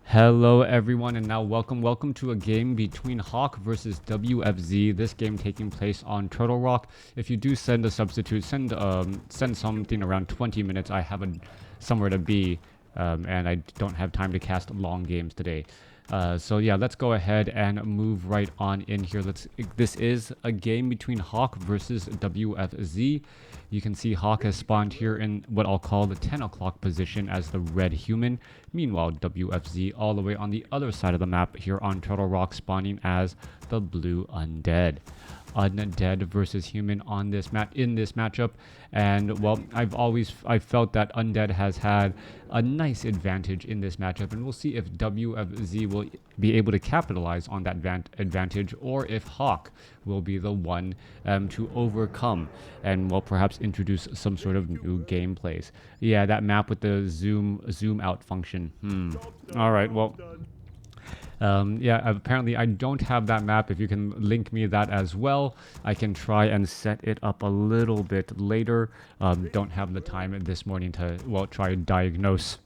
Hello everyone, and now welcome to a game between Hawk versus WFZ. This game taking place on Turtle Rock. If you do send a substitute, send something around 20 minutes. I have somewhere to be, and I don't have time to cast long games today. So yeah, let's go ahead and move right on in here. This is a game between Hawk versus WFZ. You can see Hawk has spawned here in what I'll call the 10 o'clock position as the red human. Meanwhile, WFZ all the way on the other side of the map here on Turtle Rock spawning as the blue undead. Undead versus human on this in this matchup, and well, I've felt that undead has had a nice advantage in this matchup, and we'll see if WFZ will be able to capitalize on that advantage, or if Hawk will be the one to overcome and well, perhaps introduce some sort of new gameplays. Yeah, that map with the zoom out function. All right, well. Yeah, apparently I don't have that map. If you can link me that as well, I can try and set it up a little bit later. Don't have the time this morning to, well, try and diagnose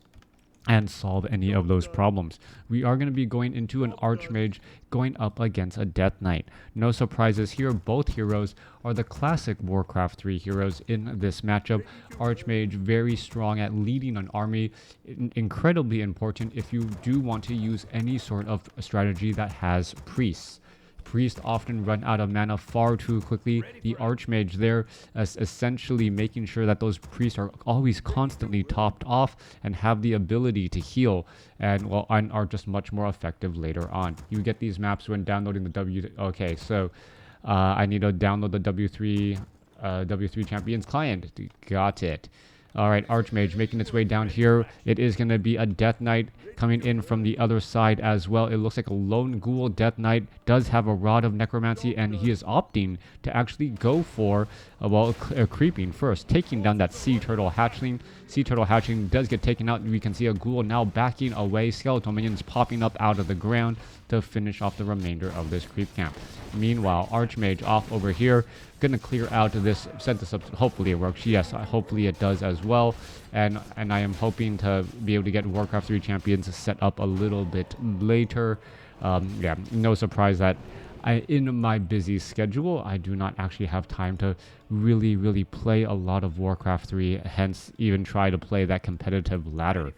and solve any of those problems. We are going to be going into an Archmage going up against a Death Knight. No surprises here, both heroes are the classic Warcraft 3 heroes in this matchup. Archmage very strong at leading an army, incredibly important if you do want to use any sort of strategy that has priests. Priests often run out of mana far too quickly. The Archmage there is essentially making sure that those priests are always constantly topped off and have the ability to heal, and well, are just much more effective later on. You get these maps when downloading the Okay, so I need to download the W3 Champions client. Got it. Alright, Archmage making its way down here. It is going to be a Death Knight coming in from the other side as well. It looks like a lone ghoul Death Knight does have a Rod of Necromancy, and he is opting to actually go for, creeping first, taking down that Sea Turtle Hatchling. Sea Turtle Hatchling does get taken out. We can see a ghoul now backing away. Skeletal minions popping up out of the ground to finish off the remainder of this creep camp. Meanwhile, Archmage off over here, gonna clear out this, set this up. Hopefully it works. Yes, hopefully it does as well. And I am hoping to be able to get Warcraft 3 champions set up a little bit later. Yeah, no surprise that in my busy schedule, I do not actually have time to really play a lot of Warcraft 3, hence even try to play that competitive ladder.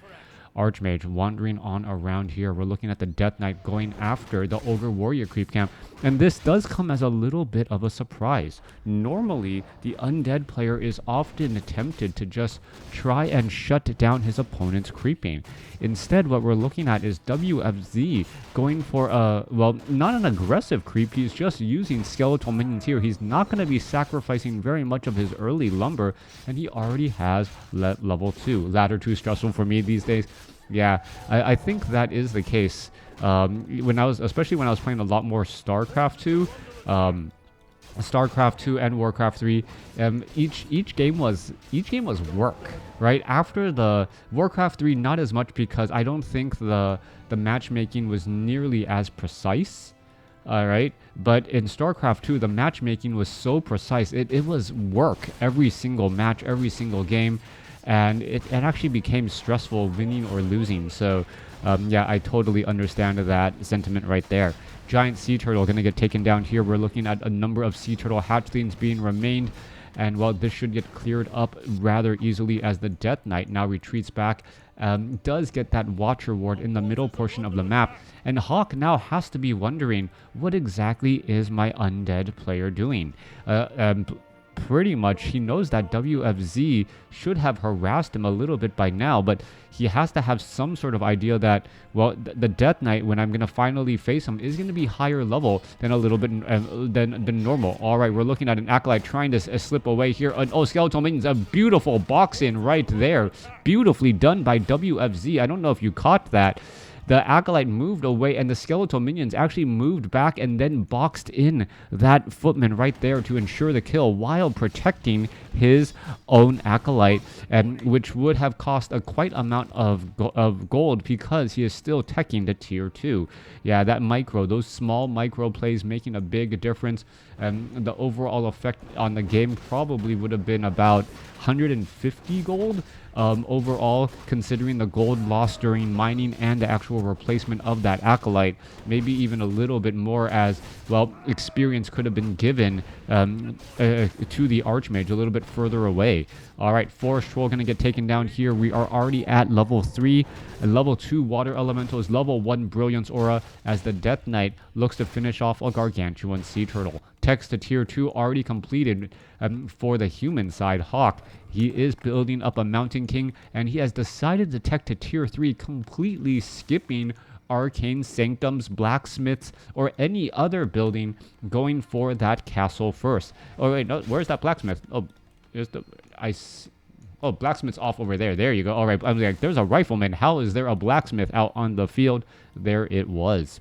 Archmage wandering on around here. We're looking at the Death Knight going after the Ogre Warrior creep camp, and this does come as a little bit of a surprise. Normally, the undead player is often tempted to just try and shut down his opponent's creeping. Instead, what we're looking at is WFZ going for a, well, not an aggressive creep. He's just using skeletal minions here. He's not going to be sacrificing very much of his early lumber, and he already has level 2. Ladder 2 stressful for me these days. Yeah, I think that is the case. Especially when I was playing a lot more StarCraft 2, StarCraft 2 and Warcraft 3, each game was work, right? After the Warcraft 3, not as much, because I don't think the matchmaking was nearly as precise. All right, but in StarCraft 2, the matchmaking was so precise. It was work every single match, every single game. And it actually became stressful winning or losing. So yeah, I totally understand that sentiment right there. Giant Sea Turtle going to get taken down here. We're looking at a number of Sea Turtle hatchlings being remained, and well, this should get cleared up rather easily as the Death Knight now retreats back. Does get that Watcher Ward in the middle portion of the map, and Hawk now has to be wondering, what exactly is my undead player doing? Pretty much he knows that WFZ should have harassed him a little bit by now, but he has to have some sort of idea that, well, the Death Knight, when I'm going to finally face him, is going to be higher level than a little bit than normal. All right, we're looking at an Acolyte trying to slip away here. Oh, Skeletal Minions, a beautiful box in right there. Beautifully done by WFZ. I don't know if you caught that. The Acolyte moved away, and the Skeletal Minions actually moved back and then boxed in that Footman right there to ensure the kill while protecting his own acolyte, and which would have cost a quite amount of gold because he is still teching to tier 2. Yeah, that those small micro plays making a big difference. The overall effect on the game probably would have been about 150 gold overall, considering the gold lost during mining and the actual replacement of that acolyte. Maybe even a little bit more, as well, experience could have been given to the Archmage a little bit further away. Alright, Forest Troll going to get taken down here. We are already at level 3. Level 2 Water Elementals, level 1 Brilliance Aura, as the Death Knight looks to finish off a Gargantuan Sea Turtle. Text to tier 2 already completed for the human side. Hawk, he is building up a Mountain King, and he has decided to tech to tier 3, completely skipping Arcane Sanctums, Blacksmiths, or any other building, going for that castle first. Oh wait, no, where's that Blacksmith? Oh, there's the... Oh, Blacksmith's off over there. There you go. All right, I'm like, there's a Rifleman. How is there a Blacksmith out on the field? There it was.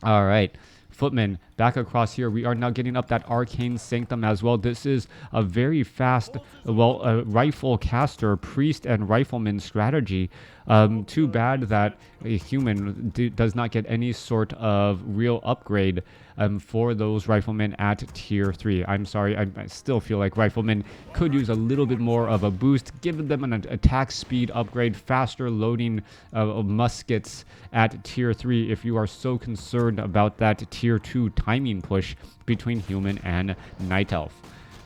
All right. Footman back across here. We are now getting up that Arcane Sanctum as well. This is a very fast, rifle caster, priest, and rifleman strategy. Too bad that a human does not get any sort of real upgrade for those riflemen at tier 3. I'm sorry, I still feel like riflemen could use a little bit more of a boost, give them an attack speed upgrade, faster loading of muskets at tier 3 if you are so concerned about that tier 2 timing push between human and night elf.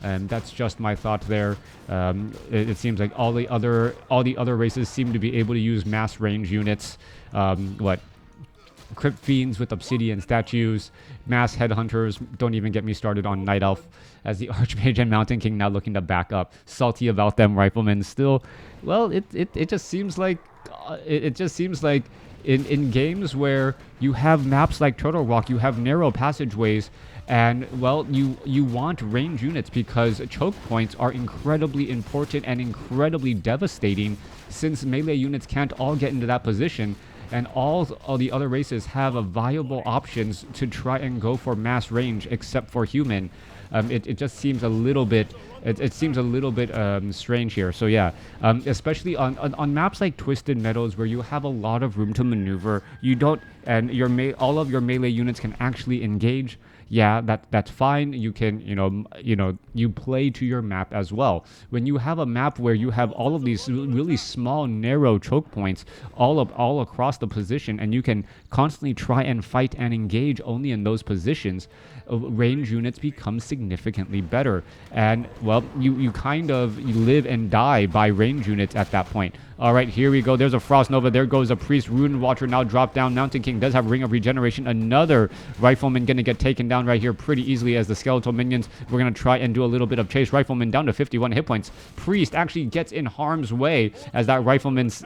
And that's just my thought there. It seems like all the other races seem to be able to use mass range units. Crypt Fiends with Obsidian statues, Mass Headhunters, don't even get me started on Night Elf, as the Archmage and Mountain King now looking to back up. Salty about them Riflemen still. Well, it just seems like in games where you have maps like Turtle Rock, you have narrow passageways, and well, you want range units because choke points are incredibly important and incredibly devastating, since melee units can't all get into that position. And all the other races have a viable options to try and go for mass range, except for human. It just seems a little bit. It seems a little bit strange here. So yeah, especially on maps like Twisted Meadows, where you have a lot of room to maneuver. You don't, and all of your melee units can actually engage. Yeah, that's fine. You can, you play to your map as well. When you have a map where you have all of these really small, narrow choke points all across the position, and you can constantly try and fight and engage only in those positions, range units become significantly better. And well, you live and die by range units at that point. All right, here we go. There's a Frost Nova. There goes a Priest. Rune Watcher now dropped down. Mountain King does have Ring of Regeneration. Another Rifleman going to get taken down right here pretty easily as the skeletal minions. We're going to try and do a little bit of chase. Rifleman down to 51 hit points. Priest actually gets in harm's way as that Rifleman's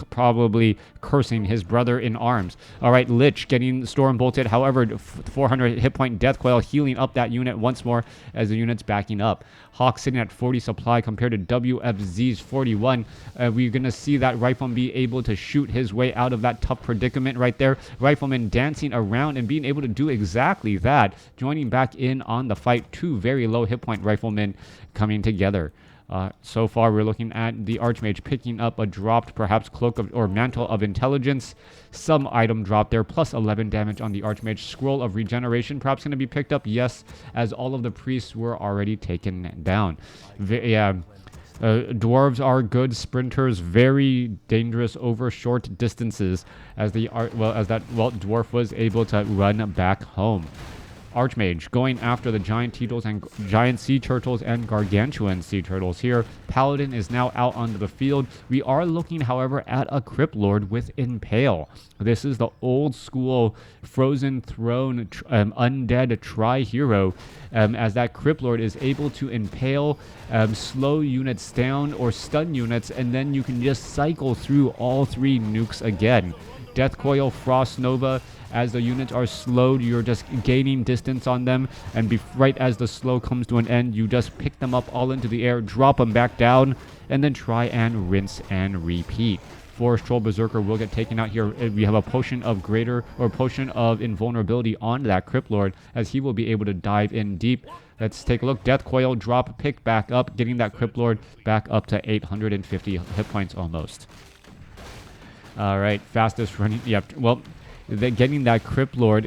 probably cursing his brother in arms. All right, Lich getting Storm Bolted. However, 400 hit point Death Coil healing up that unit once more as the unit's backing up. Hawk sitting at 40 supply compared to WFZ's 41. We're going to see that Rifleman be able to shoot his way out of that tough predicament right there. Rifleman dancing around and being able to do exactly that, joining back in on the fight. Two very low hit point Riflemen coming together. So far, we're looking at the Archmage picking up a dropped, perhaps or Mantle of Intelligence. Some item drop there, plus 11 damage on the Archmage. Scroll of Regeneration, perhaps going to be picked up, yes, as all of the priests were already taken down. Dwarves are good sprinters, very dangerous over short distances, as that dwarf was able to run back home. Archmage going after the giant sea turtles and gargantuan sea turtles here. Paladin is now out onto the field. We are looking, however, at a Crypt Lord with Impale. This is the old school Frozen Throne undead tri-hero, as that Crypt Lord is able to impale, slow units down or stun units, and then you can just cycle through all three nukes again. Death Coil, Frost Nova. As the units are slowed, you're just gaining distance on them, and right as the slow comes to an end, you just pick them up all into the air, drop them back down, and then try and rinse and repeat. Forest Troll Berserker will get taken out here. We have a potion of potion of invulnerability on that Crypt Lord, as he will be able to dive in deep. Let's take a look. Death Coil drop, pick back up, getting that Crypt Lord back up to 850 hit points almost. All right, fastest running. Yep. Well, getting that Crypt Lord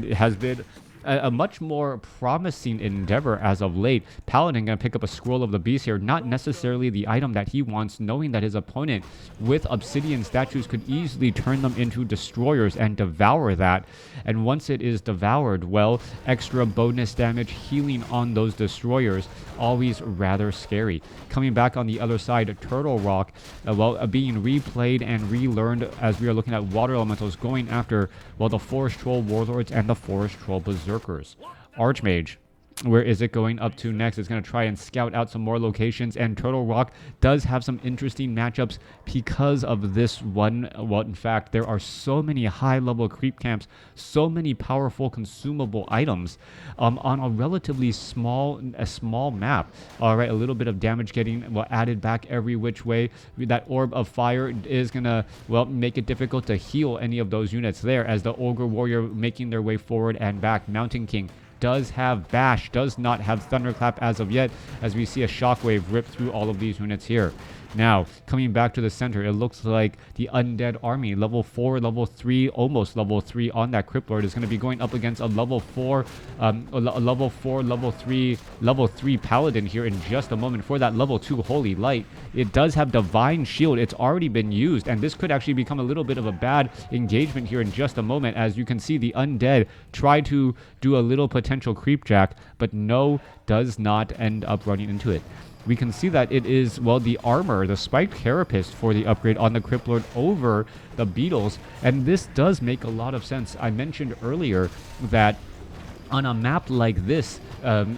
has been a much more promising endeavor as of late. Paladin gonna pick up a Scroll of the Beast here, not necessarily the item that he wants, knowing that his opponent with obsidian statues could easily turn them into destroyers and devour that. And once it is devoured, well, extra bonus damage healing on those destroyers, always rather scary. Coming back on the other side, Turtle Rock, being replayed and relearned as we are looking at water elementals going after, well, the Forest Troll Warlords and the Forest Troll Berserkers. Archmage, where is it going up to next? It's going to try and scout out some more locations, and Turtle Rock does have some interesting matchups because of this one. Well, in fact, there are so many high-level creep camps, so many powerful consumable items on a relatively small map. All right, a little bit of damage getting added back every which way. That Orb of Fire is going to, make it difficult to heal any of those units there, as the Ogre Warrior making their way forward and back. Mountain King does have Bash, does not have Thunderclap as of yet, as we see a Shockwave rip through all of these units here. Now, coming back to the center, it looks like the Undead Army, level 4, level 3, almost level 3 on that Crypt Lord, is going to be going up against a level 4, level 3 Paladin here in just a moment for that level 2 Holy Light. It does have Divine Shield. It's already been used, and this could actually become a little bit of a bad engagement here in just a moment, as you can see the Undead try to do a little potential creep jack, but no, does not end up running into it. We can see that it is, the armor, the spiked carapace for the upgrade on the Crypt Lord over the beetles, and this does make a lot of sense. I mentioned earlier that on a map like this,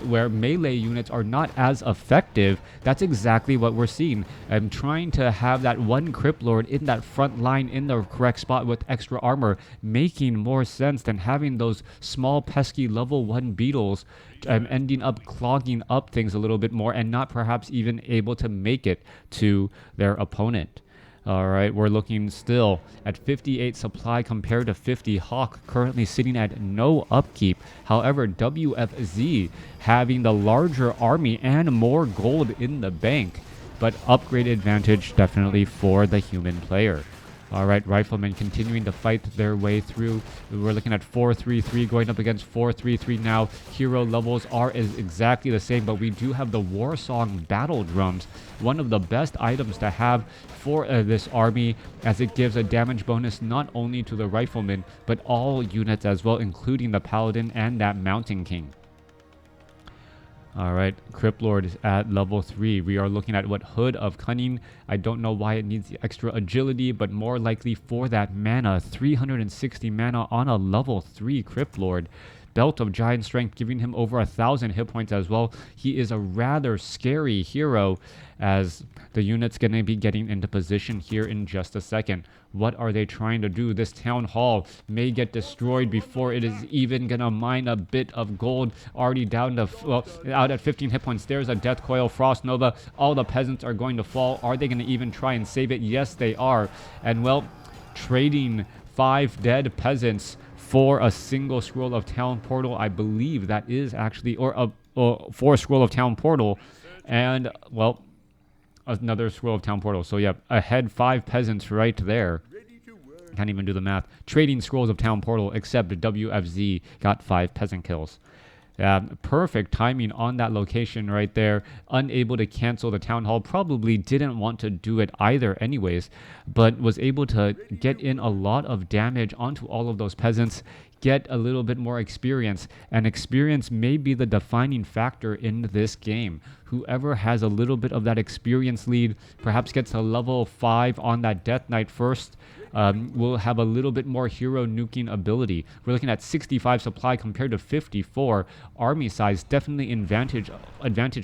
where melee units are not as effective, that's exactly what we're seeing. I'm trying to have that one Crypt Lord in that front line in the correct spot with extra armor, making more sense than having those small pesky level 1 beetles ending up clogging up things a little bit more and not perhaps even able to make it to their opponent. All right, we're looking still at 58 supply compared to 50 Hawk, currently sitting at no upkeep. However, WFZ having the larger army and more gold in the bank, but upgrade advantage definitely for the human player. All right, Riflemen continuing to fight their way through. We're looking at 4-3-3 going up against 4-3-3 now. Hero levels are exactly the same, but we do have the War Song Battle Drums, one of the best items to have for this army, as it gives a damage bonus not only to the Riflemen, but all units as well, including the Paladin and that Mountain King. All right, Crypt Lord is at level 3. We are looking at Hood of Cunning. I don't know why it needs the extra agility, but more likely for that mana. 360 mana on a level 3 Crypt Lord. Belt of Giant Strength giving him over 1,000 hit points as well. He is a rather scary hero, as the unit's going to be getting into position here in just a second. What are they trying to do? This Town Hall may get destroyed before it is even going to mine a bit of gold. Already down to, out at 15 hit points. There's a Death Coil, Frost Nova. All the peasants are going to fall. Are they going to even try and save it? Yes, they are. And, trading 5 dead peasants for a single Scroll of Town Portal, I believe that is actually, for a Scroll of Town Portal, and, another Scroll of Town Portal. So, yeah, ahead 5 peasants right there. Can't even do the math. Trading Scrolls of Town Portal, except WFZ got 5 peasant kills. Perfect timing on that location right there. Unable to cancel the Town Hall. Probably didn't want to do it either anyways, but was able to get in a lot of damage onto all of those peasants, get a little bit more experience, and experience may be the defining factor in this game. Whoever has a little bit of that experience lead, perhaps gets a level 5 on that Death Knight first, will have a little bit more hero nuking ability. We're looking at 65 supply compared to 54. Army size definitely advantage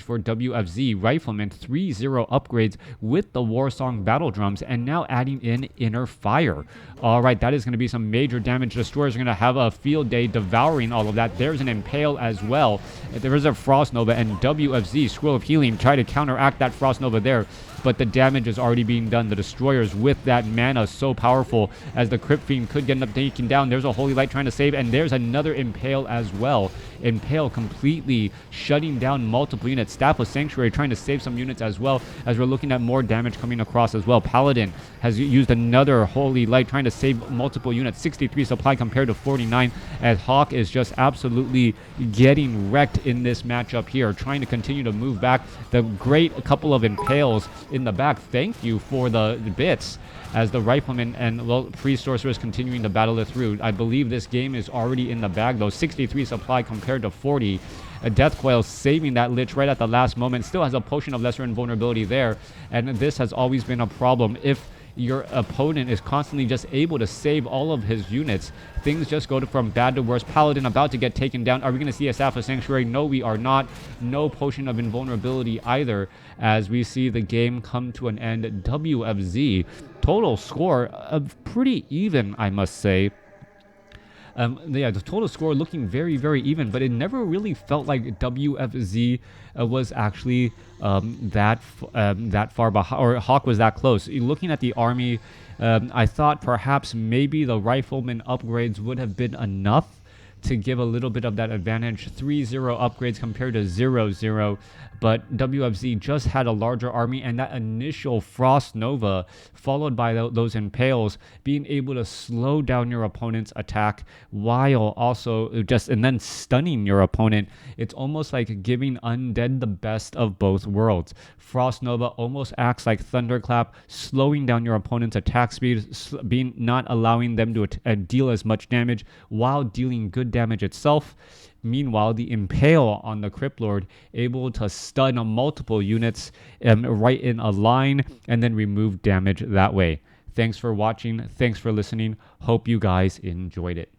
for WFZ. Rifleman 3-0 upgrades with the War Song Battle Drums, and now adding in Inner Fire. All right, that is going to be some major damage. Destroyers are going to have a field day devouring all of that. There's an Impale as well. There is a Frost Nova, and WFZ Scroll of Healing try to counteract that Frost Nova there. but the damage is already being done. The destroyers with that mana so powerful, as the Crypt Fiend could get up taken down. There's a Holy Light trying to save, and there's another Impale as well. Impale completely shutting down multiple units. Staff of Sanctuary trying to save some units as well, as we're looking at more damage coming across as well. Paladin has used another Holy Light trying to save multiple units. 63 supply compared to 49, as Hawk is just absolutely getting wrecked in this matchup here, trying to continue to move back. The great couple of Impales in the back. Thank you for the bits, as the Rifleman and Priest Sorceress continuing to battle it through. I believe this game is already in the bag though. 63 supply compared to 40. A Death Coil saving that Lich right at the last moment. Still has a Potion of Lesser Invulnerability there, and this has always been a problem. If your opponent is constantly just able to save all of his units, things just go from bad to worse. Paladin about to get taken down. Are we going to see a Staff of Sanctuary? No, we are not. No Potion of Invulnerability either, as we see the game come to an end. WFZ, total score of pretty even, I must say. Yeah, the total score looking very, very even, but it never really felt like WFZ was actually that far behind, or Hawk was that close. Looking at the army, I thought perhaps maybe the Rifleman upgrades would have been enough to give a little bit of that advantage. 3-0 upgrades compared to 0-0, but WFZ just had a larger army, and that initial Frost Nova followed by those Impales being able to slow down your opponent's attack while also and then stunning your opponent. It's almost like giving Undead the best of both worlds. Frost Nova almost acts like Thunderclap, slowing down your opponent's attack speed, not allowing them to deal as much damage while dealing good damage itself. Meanwhile, the Impale on the Crypt Lord able to stun multiple units right in a line and then remove damage that way. Thanks for watching. Thanks for listening. Hope you guys enjoyed it.